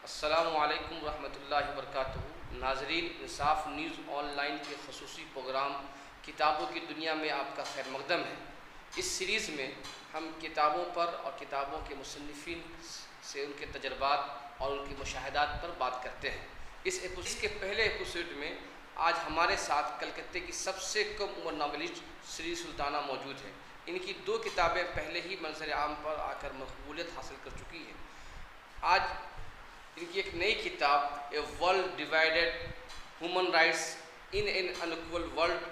अस्सलामुअलैकुम रहमतुल्लाहि व बरकातुहू। नाज़रीन, इंसाफ न्यूज़ ऑनलाइन के ख़ुसूसी प्रोग्राम किताबों की दुनिया में आपका खैर मक़दम है। इस सीरीज़ में हम किताबों पर और किताबों के मुसन्निफ़ीन से उनके तजर्बात और उनकी मुशाहिदात पर बात करते हैं। इसके पहले एपिसोड में आज हमारे साथ कलकत्ते की सबसे कम उम्र नावलिस्ट श्री सुल्ताना मौजूद है। इनकी 2 किताबें पहले ही मंज़र आम पर आकर मकबूलियत हासिल कर चुकी है। आज इनकी एक नई किताब a world divided human rights in an unequal world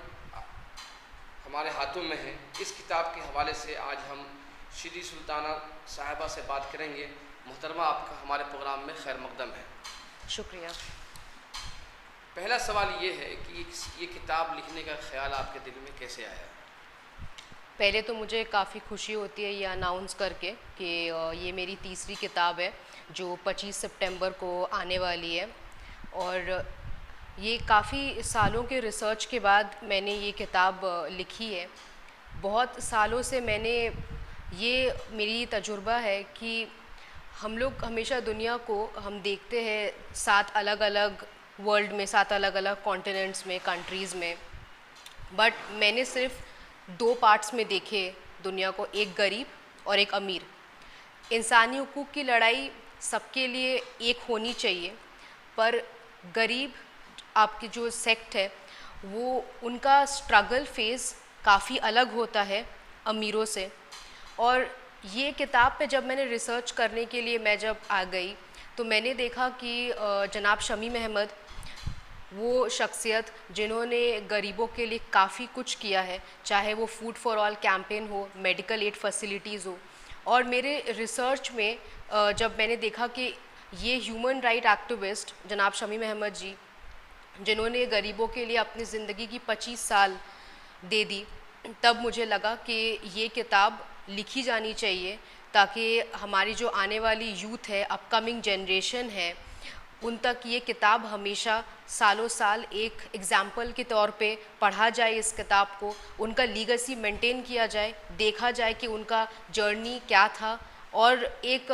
हमारे हाथों में है। इस किताब के हवाले से आज हम श्री सुल्ताना साहिबा से बात करेंगे। मोहतरमा, आपका हमारे प्रोग्राम में खैर मक़दम है। शुक्रिया। पहला सवाल ये है कि ये किताब लिखने का ख्याल आपके दिल में कैसे आया? पहले तो मुझे काफ़ी खुशी होती है ये अनाउंस करके कि ये मेरी तीसरी किताब है जो 25 सितंबर को आने वाली है, और ये काफ़ी सालों के रिसर्च के बाद मैंने ये किताब लिखी है। बहुत सालों से ये मेरी तजुर्बा है कि हम लोग हमेशा दुनिया को हम देखते हैं 7 अलग अलग वर्ल्ड में, 7 अलग अलग कॉन्टिनेंट्स में, कंट्रीज़ में, बट मैंने सिर्फ 2 पार्ट्स में देखे दुनिया को, एक गरीब और एक अमीर। इंसानी हुकूक की लड़ाई सबके लिए एक होनी चाहिए, पर गरीब आपकी जो सेक्ट है वो उनका स्ट्रगल फेज़ काफ़ी अलग होता है अमीरों से। और ये किताब पे जब मैंने रिसर्च करने के लिए मैं जब आ गई तो मैंने देखा कि जनाब शमीम अहमद वो शख्सियत जिन्होंने गरीबों के लिए काफ़ी कुछ किया है, चाहे वो फूड फॉर ऑल कैंपेन हो, मेडिकल एड फैसिलिटीज़ हो। और मेरे रिसर्च में जब मैंने देखा कि ये ह्यूमन राइट एक्टिविस्ट जनाब शमीम अहमद जी, जिन्होंने गरीबों के लिए अपनी ज़िंदगी की 25 साल दे दी, तब मुझे लगा कि ये किताब लिखी जानी चाहिए ताकि हमारी जो आने वाली यूथ है, अपकमिंग जनरेशन है, उन तक ये किताब हमेशा सालों साल एक एग्ज़ाम्पल के तौर पे पढ़ा जाए। इस किताब को उनका लीगेसी मेंटेन किया जाए, देखा जाए कि उनका जर्नी क्या था, और एक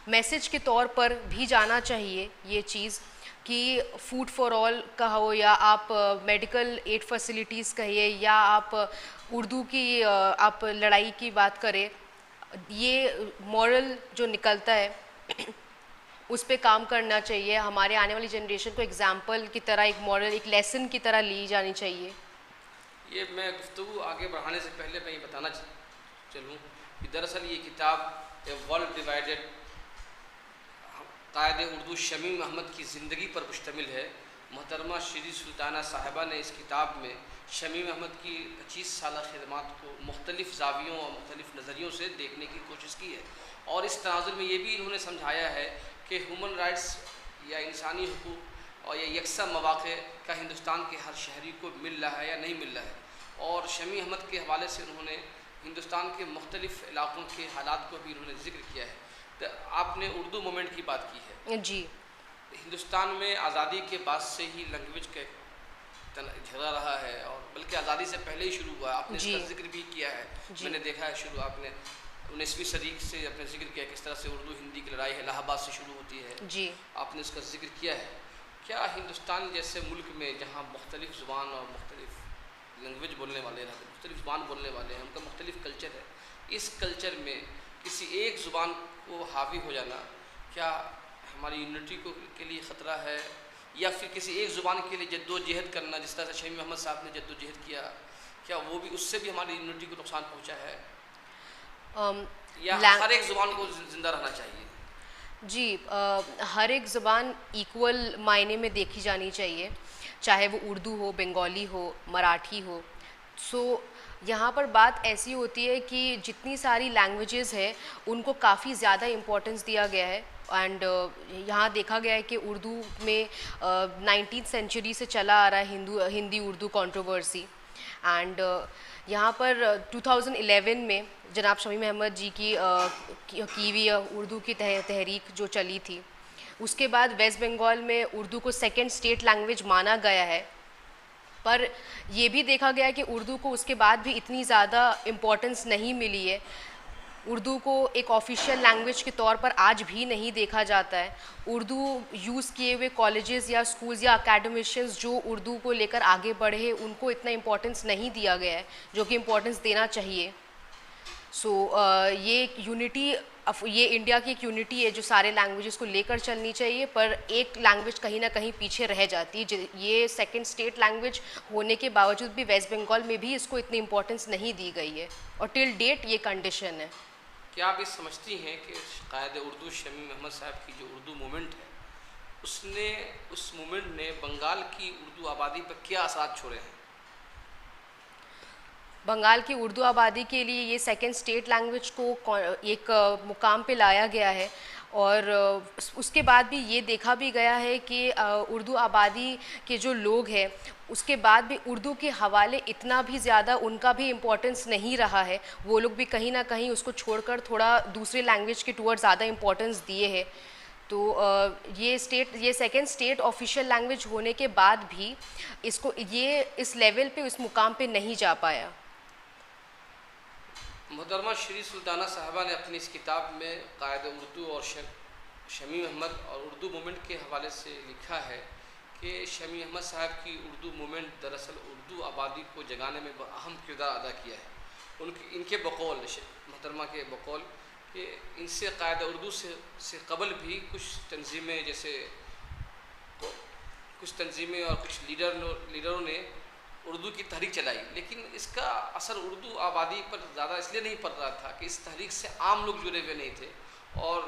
मैसेज के तौर पर भी जाना चाहिए ये चीज़ कि फूड फॉर ऑल कहो या आप मेडिकल एड फैसिलिटीज़ कहिए या आप उर्दू की आप लड़ाई की बात करें, ये मॉरल जो निकलता है उस पे काम करना चाहिए। हमारे आने वाली जनरेशन को एग्जाम्पल की तरह, एक मॉरल, एक लेसन की तरह ली जानी चाहिए। ये मैं गुफ्तगू आगे बढ़ाने से पहले मैं ये बताना चलूँ कि दरअसल ये किताब ए वर्ल्ड डिवाइडेड कायदे उर्दू शमीम अहमद की ज़िंदगी पर मुश्तमिल है। मोहतरमा श्री सुल्ताना साहिबा ने इस किताब में शमीम अहमद की 25 साल खिदमत को मुख्तलिफ़ ज़ावियों और मुख्तलिफ़ नज़रियों से देखने की कोशिश की है, और इस तनाज़ुर में ये भी इन्होंने समझाया है कि ह्यूमन राइट्स या इंसानी हुकूक और या यकसा मौक़े का हिंदुस्तान के हर शहरी को मिल रहा है या नहीं मिल रहा है। और शमीम अहमद के हवाले से उन्होंने हिंदुस्तान के मुख्तलिफ़ इलाक़ों के हालात को भी उन्होंने ज़िक्र किया है। तो आपने उर्दू मूवमेंट की बात की है जी। हिंदुस्तान में आज़ादी के बाद से ही लैंग्वेज का झगड़ा रहा है, और बल्कि आज़ादी से पहले ही शुरू हुआ। आपने इसका जिक्र भी किया है, मैंने देखा है शुरू आपने 19वीं सदी से अपने जिक्र किया किस तरह से उर्दू हिंदी की लड़ाई इलाहाबाद से शुरू होती है जी। आपने इसका जिक्र किया है। क्या हिंदुस्तान जैसे मुल्क में जहाँ मुख्तलिफ़ ज़ुबान और मुख्तलिफ़ लैंग्वेज बोलने वाले रहते हैं, मुख्तलिफ़ ज़ुबान बोलने वाले हैं, उनका मुख्तलिफ़ कल्चर है, इस कल्चर में किसी एक ज़ुबान को हावी हो जाना क्या हमारी यूनिटी के लिए ख़तरा है, या फिर किसी एक ज़ुबान के लिए जद्दोजहद करना जिस तरह से शमीम अहमद साहब ने जद्दोजहद किया, क्या वो भी उससे भी हमारी यूनिटी को नुकसान पहुँचा है, या हर एक ज़ुबान को ज़िंदा रहना चाहिए? जी, हर एक ज़ुबान इक्वल मायने में देखी जानी चाहिए, चाहे वो उर्दू हो, बंगाली हो, मराठी हो। यहाँ पर बात ऐसी होती है कि जितनी सारी लैंग्वेजेस है उनको काफ़ी ज़्यादा इम्पोर्टेंस दिया गया है, एंड यहाँ देखा गया है कि उर्दू में 19th सेंचुरी से चला आ रहा है हिंदी उर्दू कंट्रोवर्सी, एंड यहाँ पर 2011 में जनाब शमीम अहमद जी की हुई उर्दू की तहरीक जो चली थी, उसके बाद वेस्ट बंगाल में उर्दू को सेकंड स्टेट लैंग्वेज माना गया है, पर ये भी देखा गया है कि उर्दू को उसके बाद भी इतनी ज़्यादा इम्पोर्टेंस नहीं मिली है। उर्दू को एक ऑफिशियल लैंग्वेज के तौर पर आज भी नहीं देखा जाता है। उर्दू यूज़ किए हुए कॉलेजेस या स्कूल्स या अकेडमिशियंस जो उर्दू को लेकर आगे बढ़े हैं, उनको इतना इम्पोर्टेंस नहीं दिया गया है जो कि इम्पोर्टेंस देना चाहिए। ये एक यूनिटी, ये इंडिया की एक यूनिटी है जो सारे लैंग्वेजेस को लेकर चलनी चाहिए, पर एक लैंग्वेज कहीं ना कहीं पीछे रह जाती है। ये सेकंड स्टेट लैंग्वेज होने के बावजूद भी वेस्ट बंगाल में भी इसको इतनी इम्पोर्टेंस नहीं दी गई है और टिल डेट ये कंडीशन है। क्या आप ये समझती हैं कि कायद उर्दू शमीम अहमद साहब की जो उर्दू मूवमेंट है, उस मूवमेंट ने बंगाल की उर्दू आबादी पर क्या असर छोड़े हैं? बंगाल की उर्दू आबादी के लिए ये सेकंड स्टेट लैंग्वेज को एक मुकाम पे लाया गया है और उसके बाद भी ये देखा भी गया है कि उर्दू आबादी के जो लोग हैं उसके बाद भी उर्दू के हवाले इतना भी ज़्यादा उनका भी इम्पोर्टेंस नहीं रहा है। वो लोग भी कहीं ना कहीं उसको छोड़कर थोड़ा दूसरे लैंग्वेज के टूवर्ड ज़्यादा इम्पोर्टेंस दिए है। तो ये सेकंड स्टेट ऑफिशियल लैंग्वेज होने के बाद भी ये इस लेवल पे, इस मुकाम पे नहीं जा पाया। मोहतरमा श्री सुल्ताना साहबा ने अपनी इस किताब में कायद उर्दू और शमीम अहमद और उर्दू मूवमेंट के हवाले से लिखा है कि शमीम अहमद साहब की उर्दू मूवमेंट दरअसल उर्दू आबादी को जगाने में अहम किरदार अदा किया है। इनके बकौल, मोहतरमा के बकौल, कि इनसे कायद उर्दू से कबल भी कुछ तंजीमें और कुछ लीडरों ने उर्दू की तहरीक चलाई, लेकिन इसका असर उर्दू आबादी पर ज़्यादा इसलिए नहीं पड़ रहा था कि इस तहरीक से आम लोग जुड़े हुए नहीं थे। और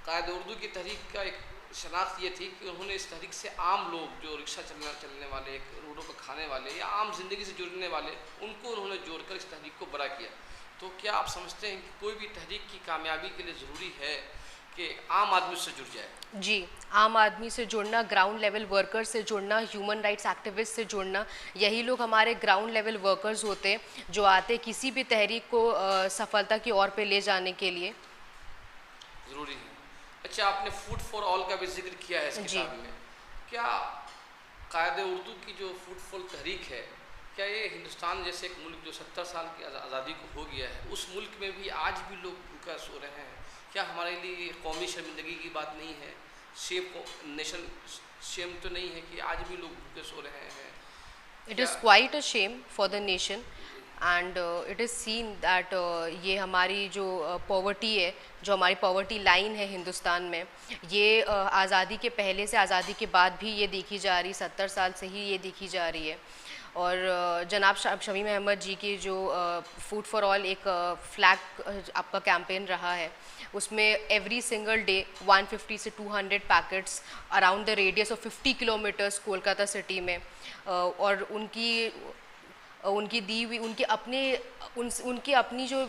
कायद उर्दू की तहरीक का एक शनाख्त ये थी कि उन्होंने इस तहरीक से आम लोग जो रिक्शा चलने वाले, रोडों पर खाने वाले या आम जिंदगी से जुड़ने वाले, उनको उन्होंने जोड़कर इस तहरीक को बड़ा किया। तो क्या आप समझते हैं कि कोई भी तहरीक की कामयाबी के लिए ज़रूरी है कि आम आदमी से जुड़ जाए? जी, आम आदमी से जुड़ना, ग्राउंड लेवल वर्कर्स से जुड़ना, ह्यूमन राइट्स एक्टिविस्ट से जुड़ना, यही लोग हमारे ग्राउंड लेवल वर्कर्स होते हैं जो आते किसी भी तहरीक को सफलता की ओर पे ले जाने के लिए। ज़रूरी है। अच्छा, आपने फूड फॉर ऑल का भी जिक्र किया है इस किताब में। क्या कायद उर्दू की जो फूड फॉर तहरीक है, क्या ये हिंदुस्तान जैसे एक मुल्क जो 70 साल की आज़ादी को हो गया है, उस मुल्क में भी आज भी लोग भूखा सो रहे हैं? क्या हमारे लिए कौमी शर्मिंदगी की बात नहीं है? शेम तो नहीं है कि आज भी लोग भूखे सो रहे हैं? It is quite a shame for the nation and it is seen that ये हमारी जो पॉवर्टी है, जो हमारी पॉवर्टी लाइन है हिंदुस्तान में, ये आज़ादी के पहले से आज़ादी के बाद भी ये देखी जा रही, 70 साल से ही ये देखी जा रही है। और जनाब शमीम अहमद जी की जो फूड फॉर ऑल एक फ्लैग आपका कैंपेन रहा है, उसमें एवरी सिंगल डे 150 से 200 packets around the radius of 50 kilometres Kolkata city में, और उनकी दी हुई उनकी अपनी जो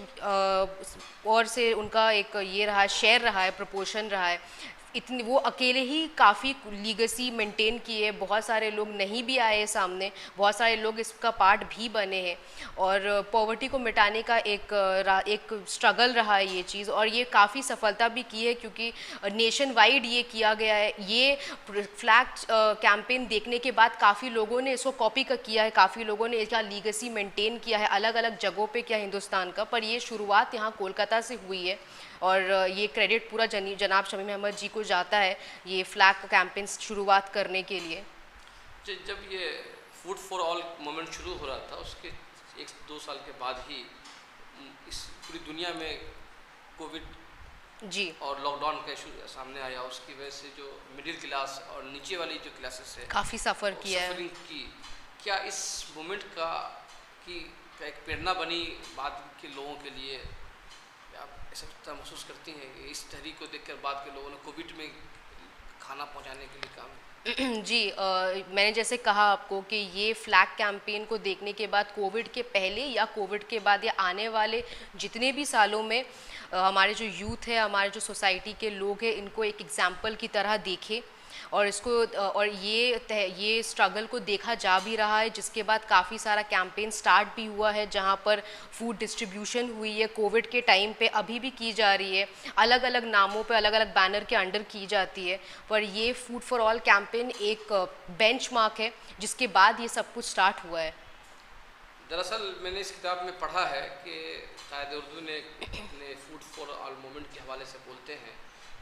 और से उनका एक ये रहा है, शेयर रहा है, प्रोपोर्शन रहा है। इतनी वो अकेले ही काफ़ी लीगेसी मेंटेन किए, बहुत सारे लोग नहीं भी आए सामने, बहुत सारे लोग इसका पार्ट भी बने हैं और पॉवर्टी को मिटाने का एक स्ट्रगल रहा है ये चीज़, और ये काफ़ी सफलता भी की है क्योंकि नेशन वाइड ये किया गया है। ये फ्लैग कैंपेन देखने के बाद काफ़ी लोगों ने इसको कॉपी किया है, काफ़ी लोगों ने इसका लीगेसी मेंटेन किया है, अलग अलग जगहों पे किया हिंदुस्तान का, पर ये शुरुआत यहाँ कोलकाता से हुई है और ये क्रेडिट पूरा जनाब शमीम अहमद जी को जाता है ये फ्लैग कैंपेन शुरुआत करने के लिए। जब ये फूड फॉर ऑल मूवमेंट शुरू हो रहा था, उसके 1-2 साल के बाद ही इस पूरी दुनिया में कोविड जी और लॉकडाउन का इशू सामने आया। उसकी वजह से जो मिडिल क्लास और नीचे वाली जो क्लासेस है काफ़ी सफ़र किया है। क्या इस मूवमेंट का एक प्रेरणा बनी बाद के लोगों के लिए? आप ऐसा महसूस करती हैं कि इस तहरीक को देखकर बाद के लोगों ने कोविड में खाना पहुंचाने के लिए काम? जी, मैंने जैसे कहा आपको कि ये फ्लैग कैंपेन को देखने के बाद कोविड के पहले या कोविड के बाद या आने वाले जितने भी सालों में हमारे जो यूथ है, हमारे जो सोसाइटी के लोग हैं, इनको एक एग्जाम्पल की तरह देखे और इसको और ये स्ट्रगल को देखा जा भी रहा है, जिसके बाद काफ़ी सारा कैंपेन स्टार्ट भी हुआ है जहां पर फूड डिस्ट्रीब्यूशन हुई है कोविड के टाइम पे, अभी भी की जा रही है, अलग अलग नामों पे, अलग अलग बैनर के अंडर की जाती है। पर ये फूड फॉर ऑल कैंपेन एक बेंचमार्क है जिसके बाद ये सब कुछ स्टार्ट हुआ है। दरअसल मैंने इस किताब में पढ़ा है कि कायद उर्दू ने अपने फूड फॉर ऑल मूवमेंट के हवाले से बोलते हैं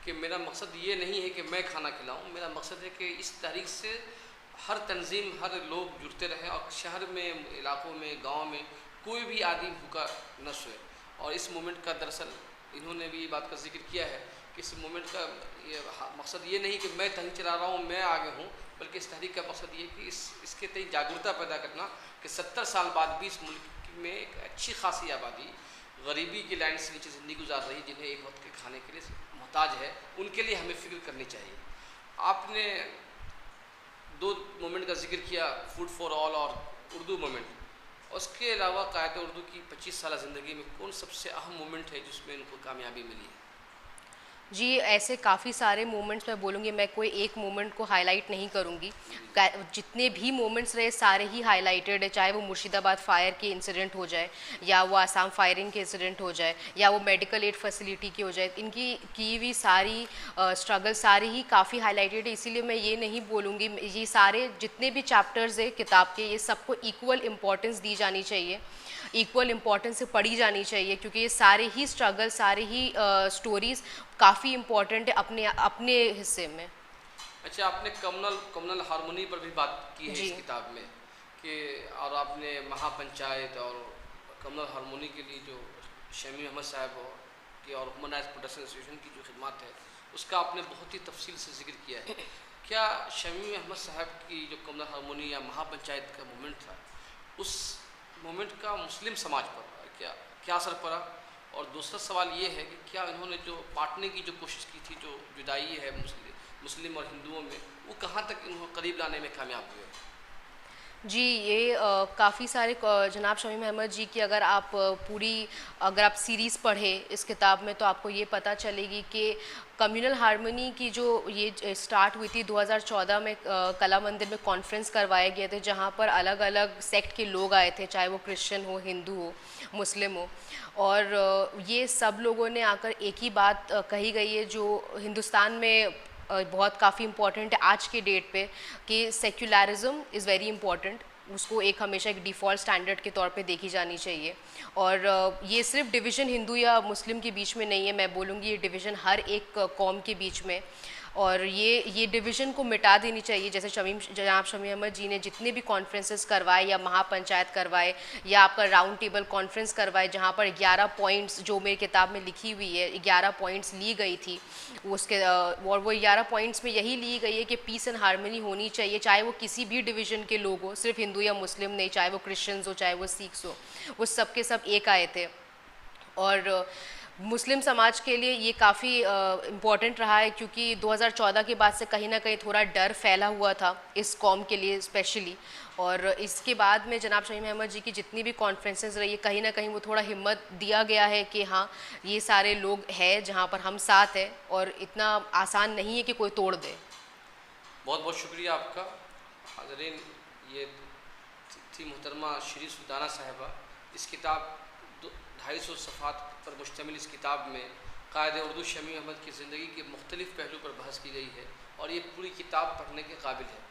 कि मेरा मकसद ये नहीं है कि मैं खाना खिलाऊं, मेरा मकसद है कि इस तारीख से हर तंजीम, हर लोग जुड़ते रहें और शहर में, इलाकों में, गांव में कोई भी आदमी भूखा न सोए। और इस मूवमेंट का दरअसल इन्होंने भी बात का जिक्र किया है कि इस मूवमेंट का ये मकसद ये नहीं कि मैं तहरीक चला रहा हूँ, मैं आगे हूँ, बल्कि इस तहरीक का मकसद ये कि इसके तय जागरूकता पैदा करना कि 70 साल बाद भी इस मुल्क में एक अच्छी खासी आबादी गरीबी की लाइन से नीचे ज़िंदगी गुजार रही, जिन्हें एक वक्त के खाने के लिए मोहताज है, उनके लिए हमें फ़िक्र करनी चाहिए। आपने 2 मूवमेंट का जिक्र किया, फूड फॉर ऑल और उर्दू मूवमेंट। उसके अलावा कायद उर्दू की 25 साल ज़िंदगी में कौन सबसे अहम मूवमेंट है जिसमें इनको कामयाबी मिली है? जी, ऐसे काफ़ी सारे मोमेंट्स मैं बोलूँगी, मैं कोई एक मोमेंट को हाईलाइट नहीं करूँगी। जितने भी मोमेंट्स रहे सारे ही हाईलाइटेड है, चाहे वो मुर्शिदाबाद फायर के इंसिडेंट हो जाए, या वो आसाम फायरिंग के इंसिडेंट हो जाए, या वो मेडिकल एड फैसिलिटी की हो जाए, इनकी की हुई सारी स्ट्रगल सारी ही काफ़ी हाईलाइटेड है। इसीलिए मैं ये नहीं बोलूँगी, ये सारे जितने भी चैप्टर्स है किताब के, ये सबको इक्वल इम्पोर्टेंस दी जानी चाहिए, इक्वल इम्पोर्टेंस से पढ़ी जानी चाहिए, क्योंकि ये सारे ही स्ट्रगल, सारे ही स्टोरीज़ काफ़ी इम्पोर्टेंट है अपने अपने हिस्से में। अच्छा, आपने कम्युनल हारमोनी पर भी बात की है इस किताब में कि, और आपने महापंचायत और कम्युनल हारमोनी के लिए जो शमी अहमद साहब की और ह्यूमन राइट्स प्रोटेक्शन एसोसिएशन की जो खिदमत है, उसका आपने बहुत ही तफसील से जिक्र किया है। क्या शमी अहमद साहब की जो कम्युनल हारमोनी या महापंचायत का मूवमेंट था, उस मूवमेंट का मुस्लिम समाज पर क्या असर पड़ा? और दूसरा सवाल ये है कि क्या इन्होंने जो बांटने की जो कोशिश की थी, जो जुदाई है मुस्लिम और हिंदुओं में, वो कहाँ तक इन्होंने करीब लाने में कामयाब हुए? जी, ये काफ़ी सारे जनाब शमीम अहमद जी की अगर आप अगर आप सीरीज़ पढ़ें इस किताब में, तो आपको ये पता चलेगी कि कम्युनल हार्मनी की जो ये स्टार्ट हुई थी 2014 में, कला मंदिर में कॉन्फ्रेंस करवाए गए थे, जहाँ पर अलग अलग सेक्ट के लोग आए थे, चाहे वो क्रिश्चियन हो, हिंदू हो, मुस्लिम हो, और ये सब लोगों ने आकर एक ही बात कही गई है जो हिंदुस्तान में बहुत काफ़ी इम्पॉर्टेंट है आज के डेट पे, कि सेक्युलरिज्म इज़ वेरी इंपॉर्टेंट, उसको एक हमेशा एक डिफ़ॉल्ट स्टैंडर्ड के तौर पे देखी जानी चाहिए। और ये सिर्फ डिवीज़न हिंदू या मुस्लिम के बीच में नहीं है, मैं बोलूँगी ये डिवीज़न हर एक कौम के बीच में, और ये डिवीज़न को मिटा देनी चाहिए। जैसे जनाब शमीम अहमद जी ने जितने भी कॉन्फ्रेंसेस करवाए, या महापंचायत करवाए, या आपका राउंड टेबल कॉन्फ्रेंस करवाए, जहाँ पर 11 पॉइंट्स जो मेरी किताब में लिखी हुई है, 11 पॉइंट्स ली गई थी उसके, और वो 11 पॉइंट्स में यही ली गई है कि पीस एंड हारमनी होनी चाहिए, चाहे वो किसी भी डिवीज़न के लोग हो, सिर्फ हिंदू या मुस्लिम नहीं, चाहे वो क्रिश्चियंस हो, चाहे वो सिख्स हो, वो सब के सब एक आए थे। और मुस्लिम समाज के लिए ये काफ़ी इम्पॉर्टेंट रहा है, क्योंकि 2014 के बाद से कहीं ना कहीं थोड़ा डर फैला हुआ था इस कौम के लिए स्पेशली, और इसके बाद में जनाब शमीम अहमद जी की जितनी भी कॉन्फ्रेंसेस रही है, कहीं ना कहीं वो थोड़ा हिम्मत दिया गया है कि हाँ, ये सारे लोग हैं जहाँ पर हम साथ हैं, और इतना आसान नहीं है कि कोई तोड़ दे। बहुत बहुत शुक्रिया आपका। हाज़रीन, ये थी मोहतरमा श्री सुल्ताना साहिबा। इस किताब 250 सफ़हात पर मुश्तमिल इस किताब में कायद उर्दू शमी अहमद की ज़िंदगी के मुख्तलिफ़ पहलू पर बहस की गई है, और ये पूरी किताब पढ़ने के काबिल है।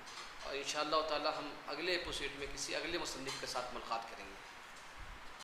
और इंशाअल्लाह ताला हम अगले एपिसोड में किसी अगले मुसन्निफ़ के साथ मुलाकात करेंगे।